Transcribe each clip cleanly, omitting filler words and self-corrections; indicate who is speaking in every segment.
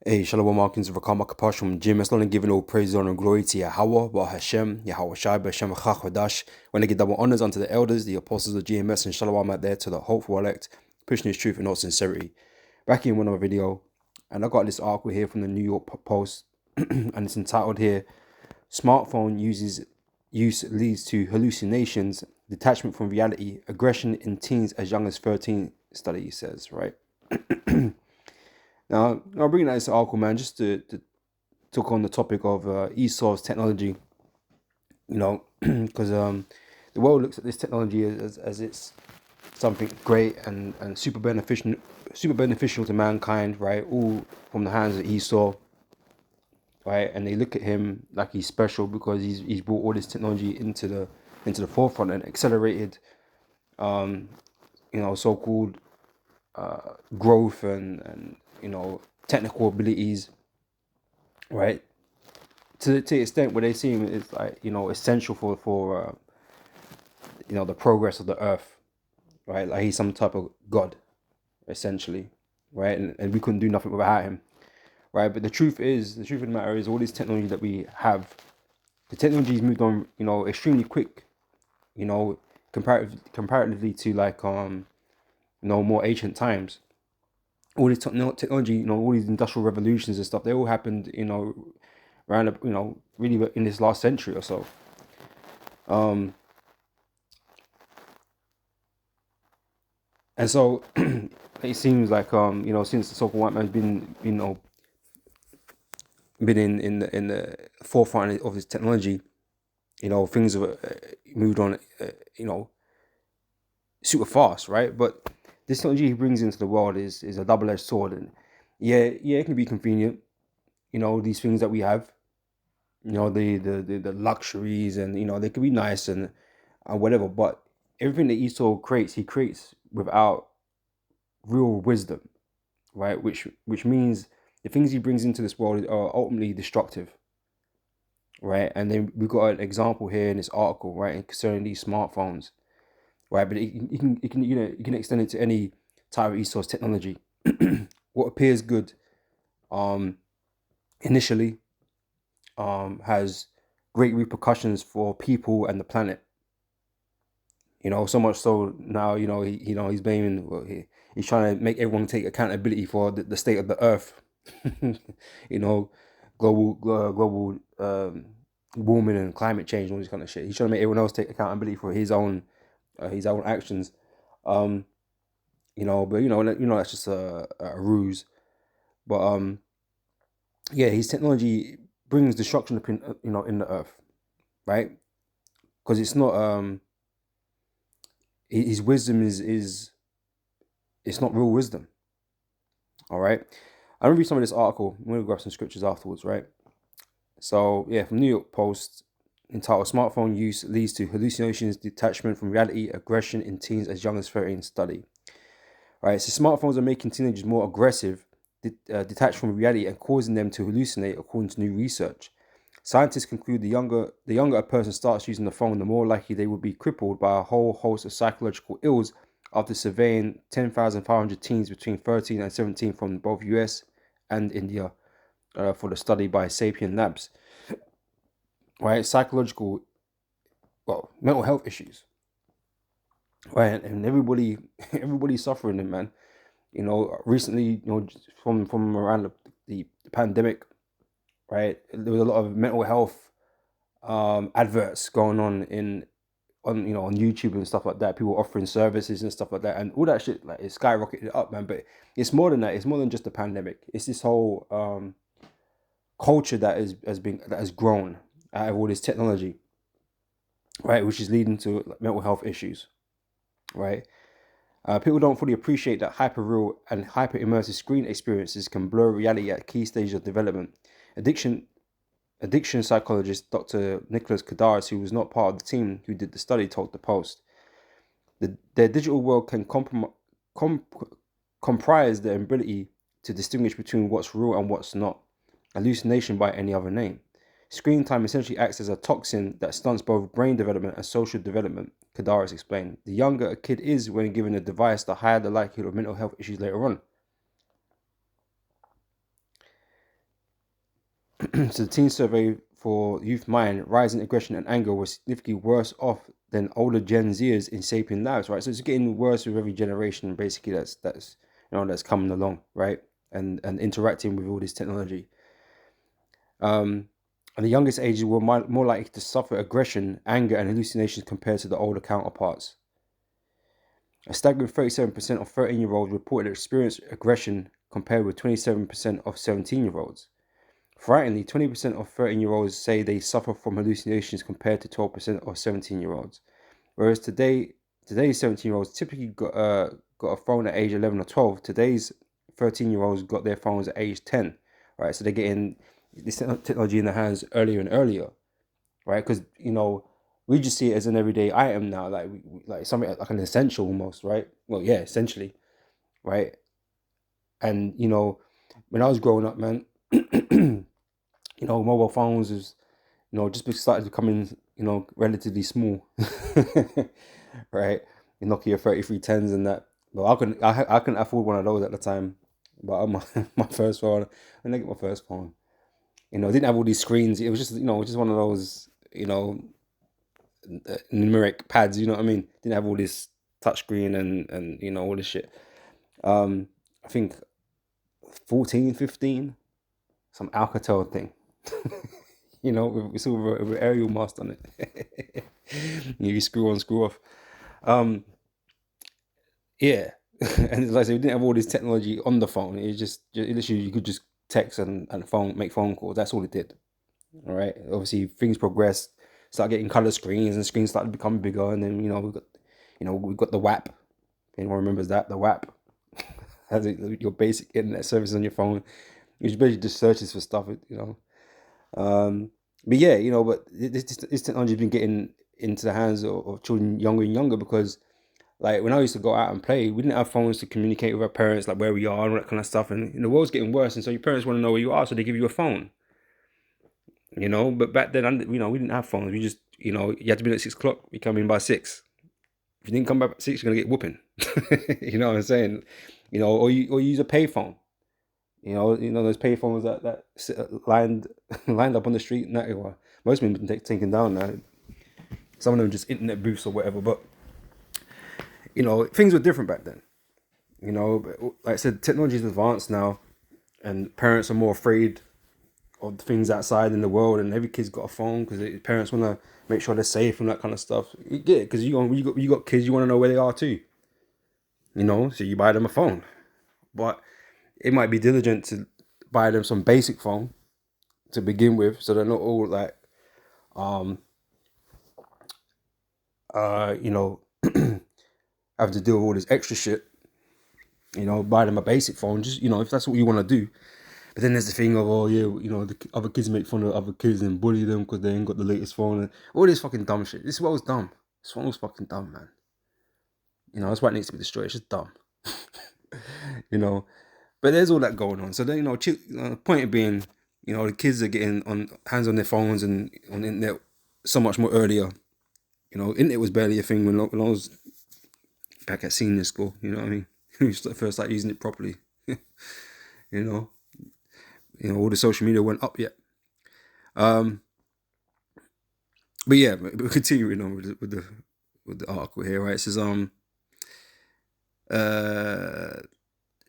Speaker 1: Hey, Shalom Markins of Kamakapаш from Jim. It's not giving all praise, honor, and glory to Yahweh, but Hashem, Yahweh Shai, Hashem Chachadash. When they give double honors unto the elders, the apostles of GMS, and Shalom out there to the hopeful elect, pushing his truth in all sincerity. Back in one other video, and I got this article here from the New York Post, and it's entitled here, Smartphone use leads to hallucinations, detachment from reality, aggression in teens as young as 13, study says, right? Now, I'll bring this article, man, just to talk on the topic of Esaus technology, because the world looks at this technology as it's something great and super beneficial to mankind, right? All from the hands of Esau, right? And they look at him like he's special because he's brought all this technology into the forefront and accelerated, so-called growth and technical abilities, right? To the extent where they see him is like essential for the progress of the earth, right? Like he's some type of god, essentially, right? And we couldn't do nothing without him, right? But the truth of the matter is, all this technology that we have, the technology's moved on, extremely quick, comparatively to like more ancient times. All this technology, all these industrial revolutions and stuff, they all happened, around, really in this last century or so. And so it seems like, since the so-called white man's been in the forefront of this technology, things have moved on, super fast, right? But this technology he brings into the world is a double-edged sword, and yeah, it can be convenient. These things that we have, the luxuries, and they can be nice and whatever. But everything that Esau creates, he creates without real wisdom, right? Which means the things he brings into this world are ultimately destructive, right? And then we've got an example here in this article, right, concerning these smartphones. Right, but you can extend it to any type of Esau's technology. What appears good, initially, has great repercussions for people and the planet. So much so now, he's blaming, he's trying to make everyone take accountability for the state of the earth. Global warming and climate change and all this kind of shit. He's trying to make everyone else take accountability for his own actions, but that's just a ruse. But his technology brings destruction in the earth, right? Because it's not his wisdom is it's not real wisdom. All right, I'm gonna read some of this article. I'm gonna grab some scriptures afterwards, right? So yeah, from New York Post, entitled "Smartphone Use Leads to Hallucinations, Detachment from Reality, Aggression in Teens as Young as 13" study. All right, so smartphones are making teenagers more aggressive, detached from reality, and causing them to hallucinate, according to new research. Scientists conclude the younger a person starts using the phone, the more likely they will be crippled by a whole host of psychological ills, after surveying 10,500 teens between 13 and 17 from both US and India for the study by Sapien Labs. Right, mental health issues. Right, and everybody's suffering them, man. Recently, from around the pandemic, right, there was a lot of mental health adverts going on on YouTube and stuff like that. People offering services and stuff like that, and all that shit, like, it skyrocketed up, man. But it's more than that. It's more than just the pandemic. It's this whole culture that has grown out of all this technology, right, which is leading to mental health issues, right. People don't fully appreciate that hyper-real and hyper-immersive screen experiences can blur reality at key stages of development. Addiction psychologist Dr. Nicholas Kadaris, who was not part of the team who did the study, told the Post, their digital world can comprise the ability to distinguish between what's real and what's not, hallucination by any other name. Screen time essentially acts as a toxin that stunts both brain development and social development, Kadaris explained. The younger a kid is when given a device, the higher the likelihood of mental health issues later on. So the teen survey for Youth Mind, rising aggression and anger was significantly worse off than older Gen Zers in shaping lives, right? So it's getting worse with every generation, basically. That's that's coming along, right? And interacting with all this technology. And the youngest ages were more likely to suffer aggression, anger, and hallucinations compared to the older counterparts. A staggering 37% of 13-year-olds reported experienced aggression compared with 27% of 17-year-olds. Frighteningly, 20% of 13-year-olds say they suffer from hallucinations compared to 12% of 17-year-olds. Whereas today's 17-year-olds typically got a phone at age 11 or 12. Today's 13-year-olds got their phones at age 10, right? So they're getting this technology in their hands earlier and earlier, right? Because we just see it as an everyday item now, like something like an essential almost, right? Well, yeah, essentially, right? And when I was growing up, man, mobile phones is just started becoming relatively small, right? The Nokia 3310s and that. But I couldn't afford one of those at the time. But my first phone, when I get my first phone, it didn't have all these screens. It was just one of those numeric pads. You know what I mean? Didn't have all this touch screen and all this shit. I think 14, 15, some Alcatel thing. With silver with aerial mast on it. You screw on, screw off. Yeah. And like I said, we didn't have all this technology on the phone. It just literally you could just text and make phone calls. That's all it did. All right. Obviously, things progressed. Started getting color screens, and screens started becoming bigger. And then we got the WAP. Anyone remembers that? The WAP has your basic internet service on your phone. Which basically just searches for stuff. But yeah, but this technology has been getting into the hands of children younger and younger because, like, when I used to go out and play, we didn't have phones to communicate with our parents, like where we are and all that kind of stuff. And the world's getting worse, and so your parents want to know where you are, so they give you a phone. But back then, we didn't have phones. We just, you had to be at 6 o'clock. We come in by 6. If you didn't come back at 6, you're gonna get whooping. You know what I'm saying? Or you use a payphone. Those payphones that sit lined up on the street. Most of them have been taken down now. Some of them just internet booths or whatever. But things were different back then. But like I said, technology is advanced now, and parents are more afraid of things outside in the world. And every kid's got a phone because parents want to make sure they're safe and that kind of stuff. You get it because you got kids, you want to know where they are too. So you buy them a phone, but it might be diligent to buy them some basic phone to begin with, so they're not all like, having to deal with all this extra shit. Buy them a basic phone, just if that's what you want to do. But then there's the thing of, oh yeah, the other kids make fun of other kids and bully them because they ain't got the latest phone and all this fucking dumb shit. This one was dumb. This one was fucking dumb, man. That's why it needs to be destroyed. It's just dumb. But there's all that going on. So then, the point being, the kids are getting hands on their phones and on the internet so much more earlier. Internet was barely a thing when I was back at senior school. You know what I mean? We first started using it properly. All the social media weren't up yet. But yeah, we're continuing on with the article here, right? It says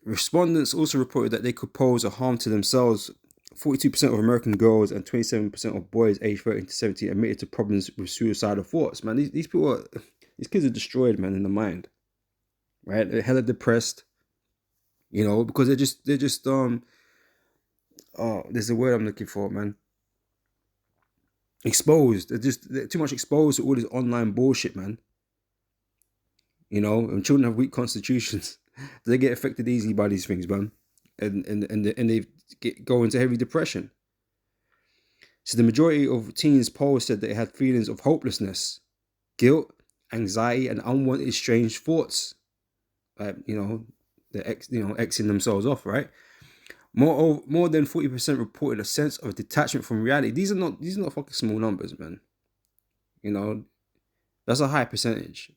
Speaker 1: respondents also reported that they could pose a harm to themselves. 42% of American girls and 27% of boys aged 13 to 17 admitted to problems with suicidal thoughts. Man, these kids are destroyed, man, in the mind. Right? They're hella depressed. Because they're just there's a word I'm looking for, man. Exposed. They're too much exposed to all this online bullshit, man. And children have weak constitutions. They get affected easily by these things, man. And they go into heavy depression. So the majority of teens polled said they had feelings of hopelessness, guilt, anxiety, and unwanted strange thoughts. Like, they're Xing themselves off, right? More than 40% reported a sense of detachment from reality. These are not fucking small numbers, man. That's a high percentage.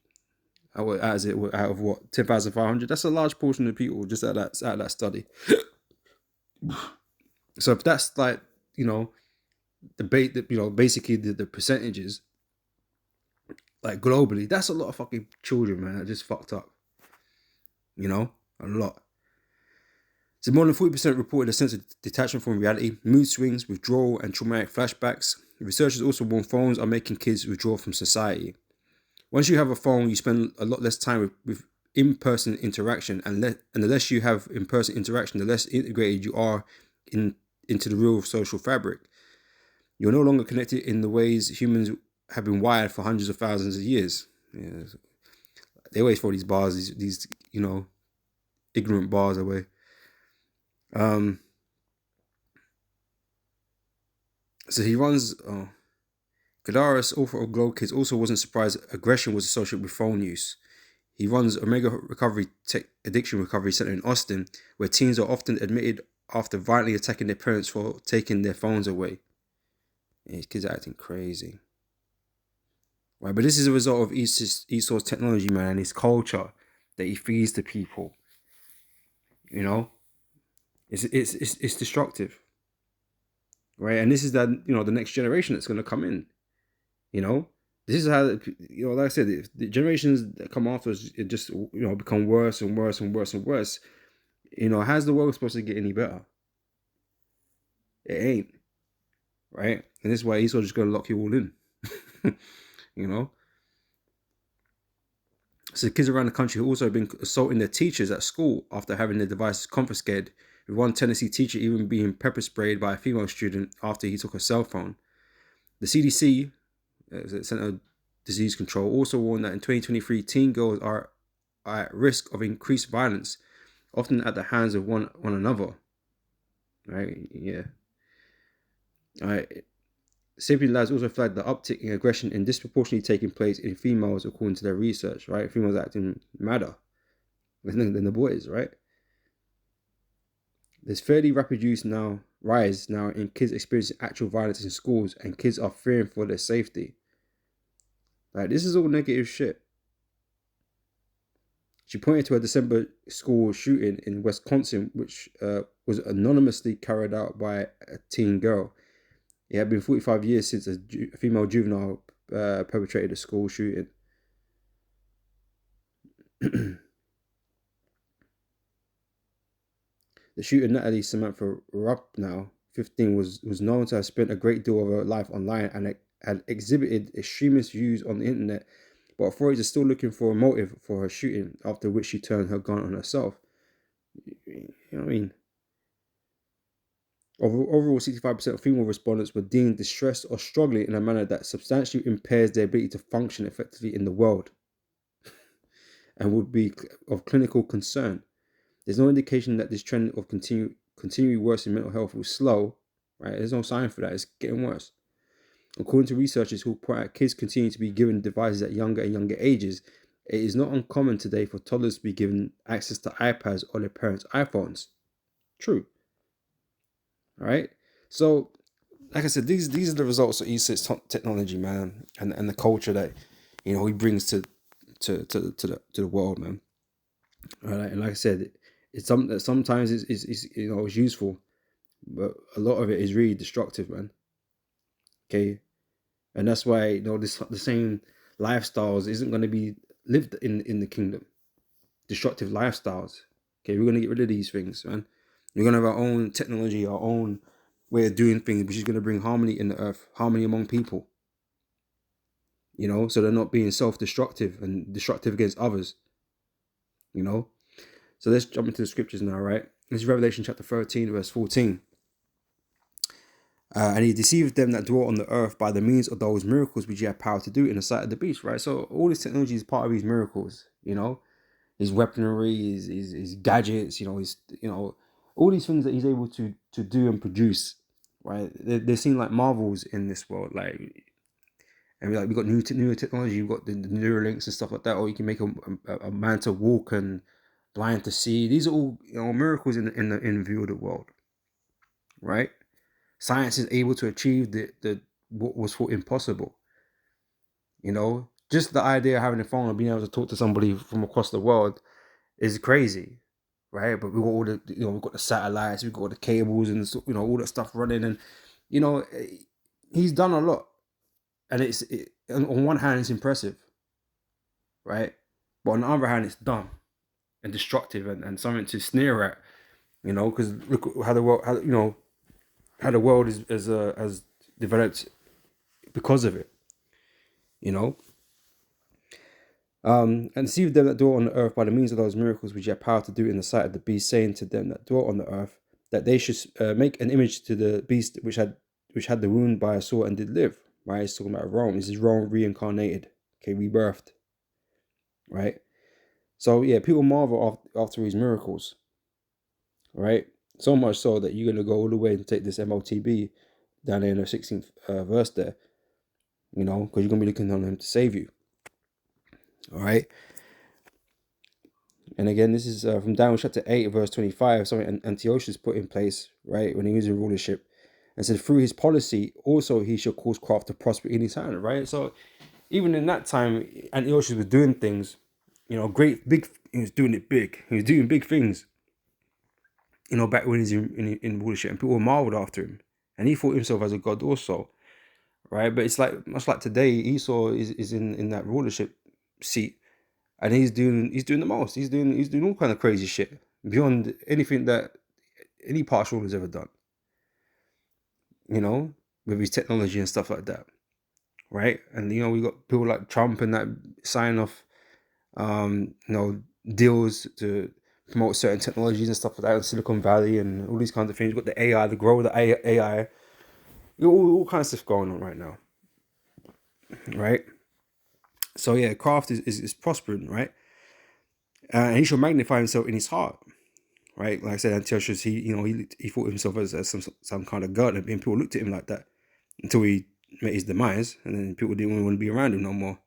Speaker 1: Out of what, 10,500? That's a large portion of people just out of that study. So if that's like, debate that, basically the percentages, like globally, that's a lot of fucking children, man, that just fucked up. A lot. So more than 40% reported a sense of detachment from reality, mood swings, withdrawal, and traumatic flashbacks. Researchers also warn phones are making kids withdraw from society. Once you have a phone, you spend a lot less time with in-person interaction, and the less you have in-person interaction, the less integrated you are into the real social fabric. You're no longer connected in the ways humans have been wired for hundreds of thousands of years. Yeah, they always throw these bars, these ignorant bars away. So he runs. Kadaris, author of Glow Kids, also wasn't surprised aggression was associated with phone use. He runs Omega Recovery Addiction Recovery Center in Austin, where teens are often admitted after violently attacking their parents for taking their phones away. And his kids are acting crazy. Right, but this is a result of Esau's technology, man, and his culture that he feeds to people. It's destructive. Right, and this is the next generation that's going to come in. This is how, like I said, the generations that come after us, it just, become worse and worse and worse and worse. How's the world supposed to get any better? It ain't. Right? And this is why Esau just going to lock you all in. So kids around the country have also been assaulting their teachers at school after having their devices confiscated, with one Tennessee teacher even being pepper sprayed by a female student after he took her cell phone. The CDC, Center of Disease Control, also warned that in 2023, teen girls are at risk of increased violence, often at the hands of one another. Right? Yeah. All right. Sapien Labs also flagged the uptick in aggression and disproportionately taking place in females, according to their research. Right? Females acting madder than the boys. Right? There's fairly rapid rise now in kids experiencing actual violence in schools, and kids are fearing for their safety. Like, this is all negative shit. She pointed to a December school shooting in Wisconsin, which was anonymously carried out by a teen girl. It had been 45 years since a female juvenile perpetrated a school shooting. The shooter, Natalie Samantha Rupp, now 15, was known to have spent a great deal of her life online and had exhibited extremist views on the internet, but authorities are still looking for a motive for her shooting, after which she turned her gun on herself. You know what I mean? Overall, 65% of female respondents were deemed distressed or struggling in a manner that substantially impairs their ability to function effectively in the world and would be of clinical concern. There's no indication that this trend of continually worsening mental health will slow. Right? There's no sign for that. It's getting worse. According to researchers who point out kids continue to be given devices at younger and younger ages, it is not uncommon today for toddlers to be given access to iPads or their parents' iPhones. True. All right. So, like I said, these are the results of Esau's technology, man, and the culture that he brings to the world, man. All right. And like I said, sometimes it's useful, but a lot of it is really destructive, man. Okay. And that's why the same lifestyles isn't going to be lived in the kingdom. Destructive lifestyles. Okay, we're going to get rid of these things, man. We're going to have our own technology, our own way of doing things, which is going to bring harmony in the earth, harmony among people. So they're not being self-destructive and destructive against others. So let's jump into the scriptures now, right? This is Revelation chapter 13, verse 14. And he deceived them that dwell on the earth by the means of those miracles which he had power to do in the sight of the beast, right? So all this technology is part of these miracles, his weaponry, his gadgets, all these things that he's able to do and produce, right? They're seen like marvels in this world, like, and we got newer technology. You've got the Neuralinks and stuff like that, or you can make a man to walk and blind to see. These are all miracles in the view of the world, right? Science is able to achieve the what was thought impossible. Just the idea of having a phone and being able to talk to somebody from across the world is crazy, right? But we've got all we've got the satellites, we've got the cables, and all that stuff running, and he's done a lot, and on one hand it's impressive, right? But on the other hand, it's dumb and destructive and something to sneer at, because look at how the world, how the world has developed because of it, you know. And deceived them that dwell on the earth by the means of those miracles which he had power to do in the sight of the beast, saying to them that dwell on the earth that they should make an image to the beast which had the wound by a sword and did live. Right, it's talking about Rome. This is Rome reincarnated, okay, rebirthed. Right, so yeah, people marvel after his miracles. Right, so much so that you're gonna go all the way and take this MOTB down there in the 16th verse there, because you're gonna be looking on him to save you. All right. And again, this is from Daniel chapter 8, verse 25, something Antiochus put in place, right, when he was in rulership. And said, through his policy, also he shall cause craft to prosper in his hand, right? So even in that time, Antiochus was doing things, great, big, he was doing it big. He was doing big things, back when he was in rulership, and people marveled after him. And he thought himself as a god also, right? But it's like, much like today, Esau is in that rulership seat. And he's doing the most. He's doing all kind of crazy shit beyond anything that any past ruler's ever done. With his technology and stuff like that, right? And we got people like Trump and that sign off, deals to promote certain technologies and stuff like that in Silicon Valley and all these kinds of things. You've got the AI, the growth of the AI, all kinds of stuff going on right now, right? So yeah, craft is prospering, right? And he shall magnify himself in his heart, right? Like I said, Antiochus, he thought himself as some kind of god, and people looked at him like that until he met his demise, and then people didn't want to be around him no more,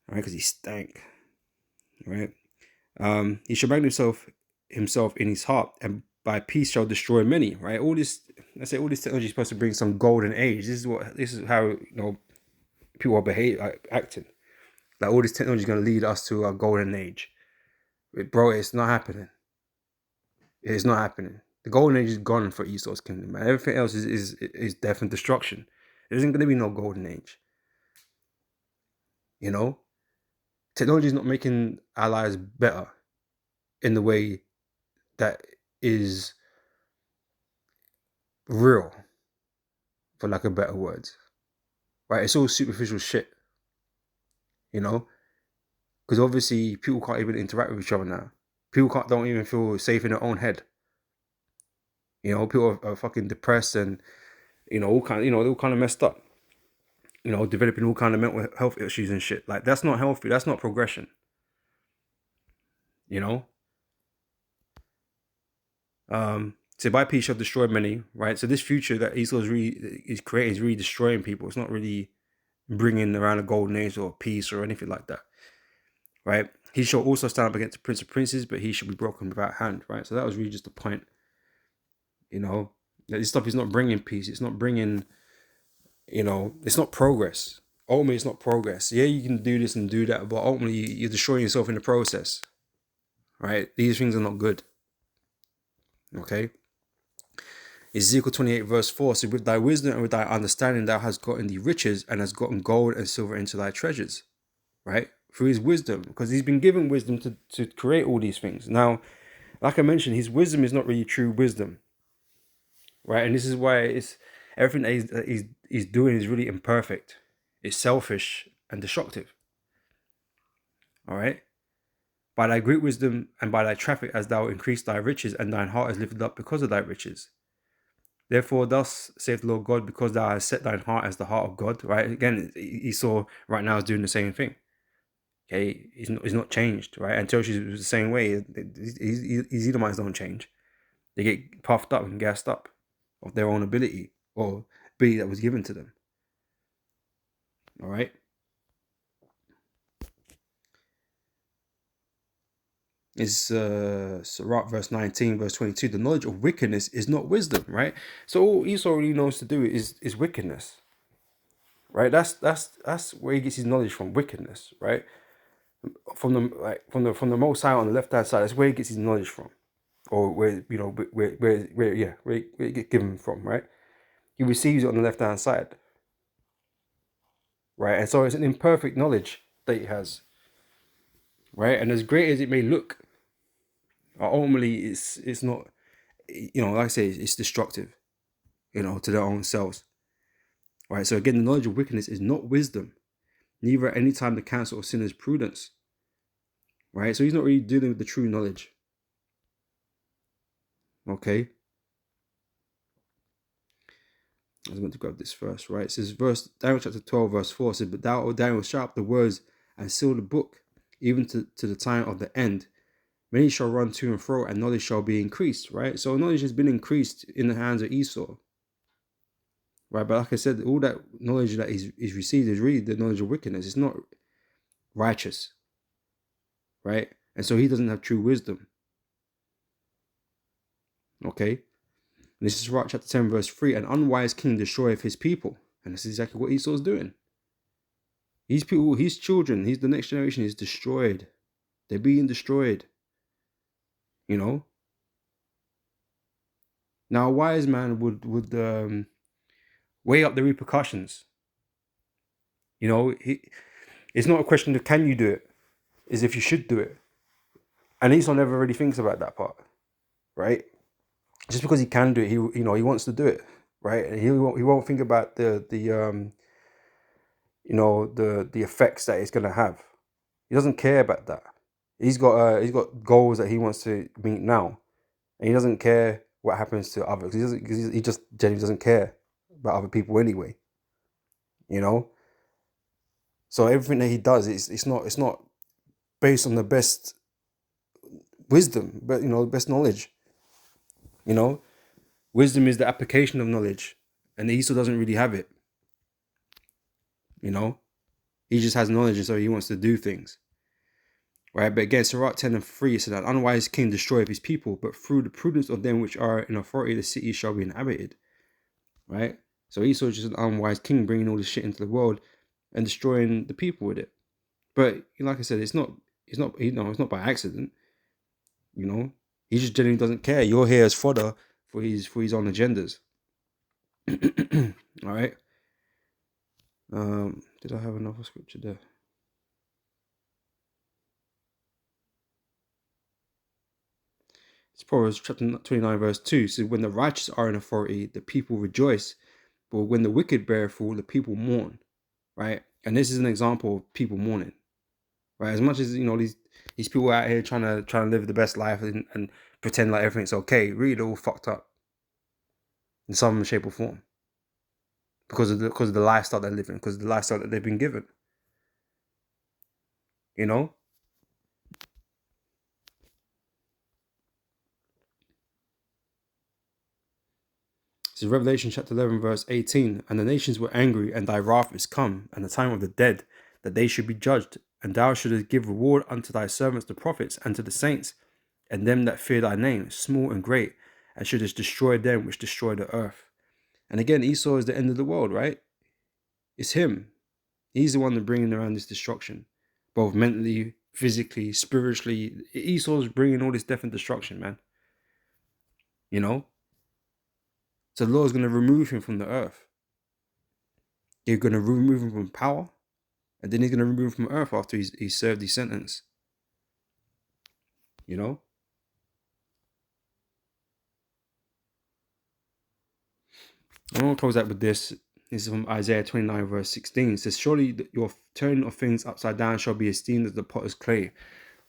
Speaker 1: right? Because he stank, right? He shall magnify himself in his heart, and by peace shall destroy many, right? All this technology is supposed to bring some golden age. This is how people are acting. Like all this technology is going to lead us to a golden age. Bro, it's not happening. It's not happening. The golden age is gone for Esau's kingdom, man. Everything else is death and destruction. There isn't going to be no golden age. Technology is not making our lives better in the way that is real, for lack of better words. Right? It's all superficial shit. Because obviously people can't even interact with each other now. People don't even feel safe in their own head. People are fucking depressed and all kind of messed up. Developing all kind of mental health issues and shit. Like that's not healthy. That's not progression. So by peace shall destroy many, right? So this future that Esau is creating is really destroying people. It's not really bringing around a golden age or peace or anything like that, right? He shall also stand up against the prince of princes, but he shall be broken without hand, right? So that was really just the point, that this stuff is not bringing peace. It's not bringing, it's not progress. Ultimately, it's not progress. Yeah, you can do this and do that, but ultimately you're destroying yourself in the process, right? These things are not good, okay? Ezekiel 28 verse 4 says, with thy wisdom and with thy understanding thou hast gotten the riches and hast gotten gold and silver into thy treasures, right? Through his wisdom, because he's been given wisdom to create all these things. Now, like I mentioned, his wisdom is not really true wisdom, right? And this is why it's everything that he's doing is really imperfect. It's selfish and destructive. All right? By thy great wisdom and by thy traffic hast thou increased thy riches, and thine heart is lifted up because of thy riches. Therefore, thus saith the Lord God, because thou hast set thine heart as the heart of God, right? Again, Esau right now is doing the same thing. Okay, he's not changed, right? And Antiochus was the same way. His Edomites don't change. They get puffed up and gassed up of their own ability or ability that was given to them. All right. It's Sirach verse 19, verse 22. The knowledge of wickedness is not wisdom, right? So all Esau really knows to do is wickedness, right? That's where he gets his knowledge from, wickedness, right? From the Most High on the left hand side. That's where he gets his knowledge from, or where it gets given from, right? he receives it on the left hand side, right? And so it's an imperfect knowledge that he has, right? And as great as it may look, ultimately it's not, like I say, it's destructive, to their own selves, right? So again, the knowledge of wickedness is not wisdom, neither at any time the counsel of sinners prudence, right? So he's not really dealing with the true knowledge, okay? I was going to grab this verse, right? It says, Daniel chapter 12, verse 4 says, But thou, O Daniel, shut up the words and seal the book, even to the time of the end. Many shall run to and fro, and knowledge shall be increased, right? So knowledge has been increased in the hands of Esau, right? But like I said, all that knowledge that he's received is really the knowledge of wickedness. It's not righteous, right? And so he doesn't have true wisdom, okay? And this is right, chapter 10, verse 3. An unwise king destroyeth his people. And this is exactly what Esau's doing. These people, his children, the next generation is destroyed. They're being destroyed, Now, a wise man would weigh up the repercussions. It's not a question of can you do it, it's if you should do it. And Esau never really thinks about that part, right? Just because he can do it, he wants to do it, right? And he won't think about the effects that it's gonna have. He doesn't care about that. He's got goals that he wants to meet now, and he doesn't care what happens to others. He just genuinely doesn't care about other people anyway. So everything that he does, it's not based on the best wisdom, but best knowledge. Wisdom is the application of knowledge, and Esau doesn't really have it. He just has knowledge, and so he wants to do things. Right, but again, Sirach 10 and 3 said, An unwise king destroyeth his people, but through the prudence of them which are in authority, the city shall be inhabited. Right? So Esau is just an unwise king bringing all this shit into the world and destroying the people with it. But like I said, it's not by accident. He just genuinely doesn't care. You're here as fodder for his own agendas. All right. Did I have another scripture there? It's Proverbs chapter 29, verse 2. So when the righteous are in authority, the people rejoice. But when the wicked bear fall, the people mourn. Right? And this is an example of people mourning. Right? As much as these people out here trying to live the best life and pretend like everything's okay, really they're all fucked up in some shape or form. Because of the lifestyle they're living, because of the lifestyle that they've been given. This is Revelation chapter 11, verse 18. And the nations were angry, and thy wrath is come, and the time of the dead, that they should be judged. And thou shouldest give reward unto thy servants the prophets, and to the saints, and them that fear thy name, small and great, and shouldest destroy them which destroy the earth. And again, Esau is the end of the world, right? It's him. He's the one that bringing around this destruction, both mentally, physically, spiritually. Esau's bringing all this death and destruction, man. So the Lord's going to remove him from the earth. He's going to remove him from power, and then he's going to remove him from earth after he's served his sentence. I want to close out with this. This is from Isaiah 29, verse 16. It says, Surely your turning of things upside down shall be esteemed as the potter's clay.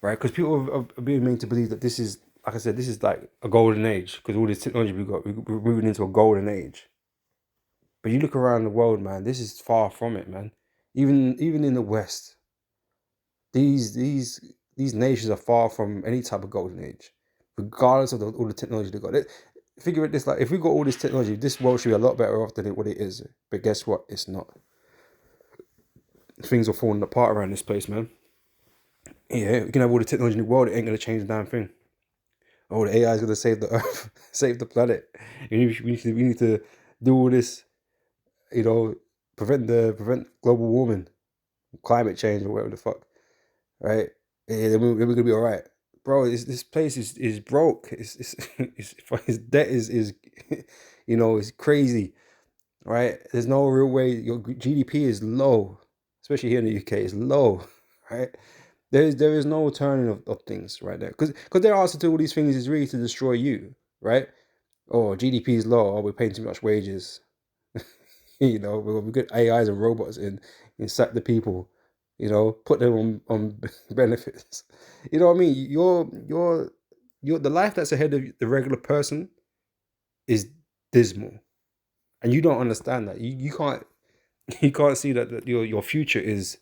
Speaker 1: Right? Because people are being made to believe that this is, like I said, this is like a golden age. Because all this technology we're moving into a golden age. But you look around the world, man, this is far from it, man. Even in the West, these nations are far from any type of golden age, regardless of all the technology they got. Figure it this, like, if we got all this technology, this world should be a lot better off than what it is. But guess what? It's not. Things are falling apart around this place, man. Yeah, we can have all the technology in the world, it ain't gonna change a damn thing. Oh, the AI is gonna save the earth, save the planet. We need to do all this, prevent global warming, climate change, or whatever the fuck, right? Yeah, then we're gonna be all right, bro. This place is broke. It's debt is is crazy. right? There's no real way. Your GDP is low, especially here in the UK. It's low, right? There is no turning of things right there, because their answer to all these things is really to destroy you, right? Oh, GDP is low. Oh, we're paying too much wages. We've got AIs and robots in sack the people. Put them on benefits. You know what I mean? Your the life that's ahead of the regular person is dismal, and you don't understand that. You can't you can't see that your future is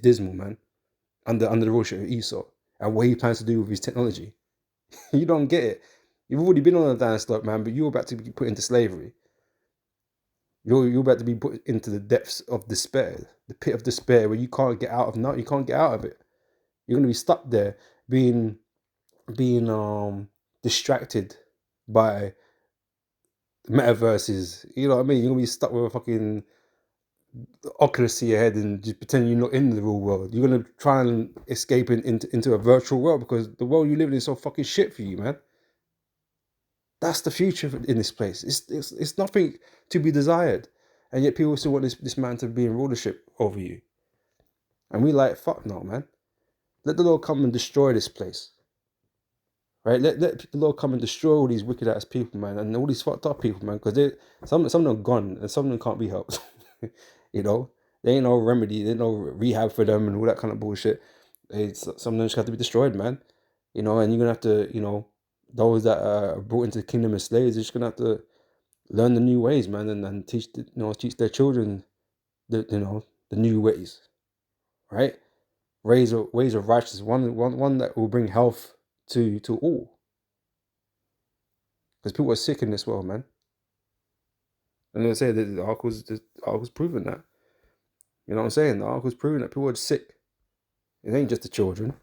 Speaker 1: dismal, man. Under the rule of Esau and what he plans to do with his technology. You don't get it. You've already been on a down slope, man, but you're about to be put into slavery. You're about to be put into the depths of despair, the pit of despair where you can't get out of now. You can't get out of it. You're gonna be stuck there, being distracted by metaverses. You know what I mean? You're gonna be stuck with a fucking Oculus to your head and just pretend you're not in the real world. You're gonna try and escape into a virtual world because the world you live in is so fucking shit for you, man. That's the future in this place. It's nothing to be desired, and yet people still want this man to be in rulership over you. And we like, fuck no, man. Let the Lord come and destroy this place, right? Let the Lord come and destroy all these wicked ass people, man, and all these fucked up people, man, because some of them are gone and some of them can't be helped. There ain't no remedy, there ain't no rehab for them and all that kind of bullshit. Some of them just have to be destroyed, man. And you're gonna have to, those that are brought into the kingdom as slaves, they're just gonna have to learn the new ways, man, and teach their children the new ways, right? Ways of righteousness, one that will bring health to all, because people are sick in this world, man. And they say that the article's proving that. You know what I'm saying? The article's proving that people are sick. It ain't just the children,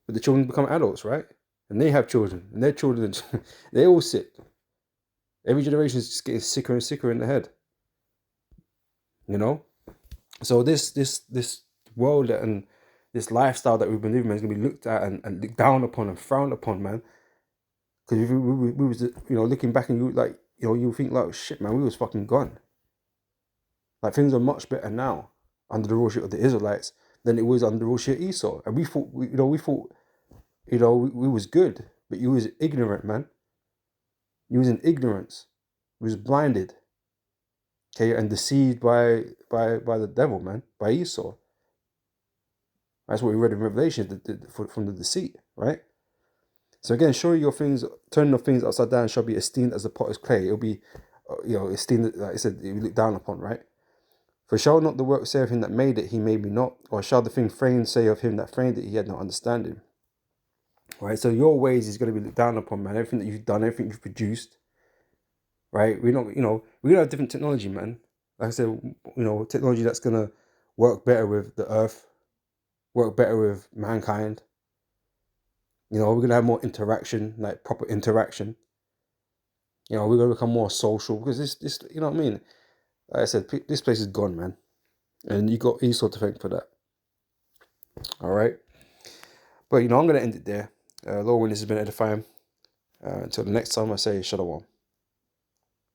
Speaker 1: but the children become adults, right? And they have children, and their children, they're all sick. Every generation is just getting sicker and sicker in the head. So this world and this lifestyle that we've been living, man, is gonna be looked at and looked down upon and frowned upon, man. Because if we was looking back, and you think like, shit, man, we was fucking gone. Like, things are much better now under the ruleship of the Israelites than it was under the ruleship of Esau. And we was good, but you was ignorant, man. You was in ignorance. You was blinded, okay, and deceived by the devil, man, by Esau. That's what we read in Revelation, from the deceit, right? So again, surely turning of things upside down shall be esteemed as the potter's clay. It'll be, esteemed, like I said, it will be looked down upon, right? For shall not the work say of him that made it, he made me not? Or shall the thing framed say of him that framed it, he had not understanding? Right? So your ways is going to be looked down upon, man. Everything that you've done, everything you've produced, right? We're not, we're going to have different technology, man. Like I said, technology that's going to work better with the earth, work better with mankind. We're going to have more interaction, like proper interaction. We're going to become more social, because this, you know what I mean? Like I said, this place is gone, man. And you got Esau to thank for that. All right. But, I'm going to end it there. Lord, when this has been edifying. Until the next time, I say shalom.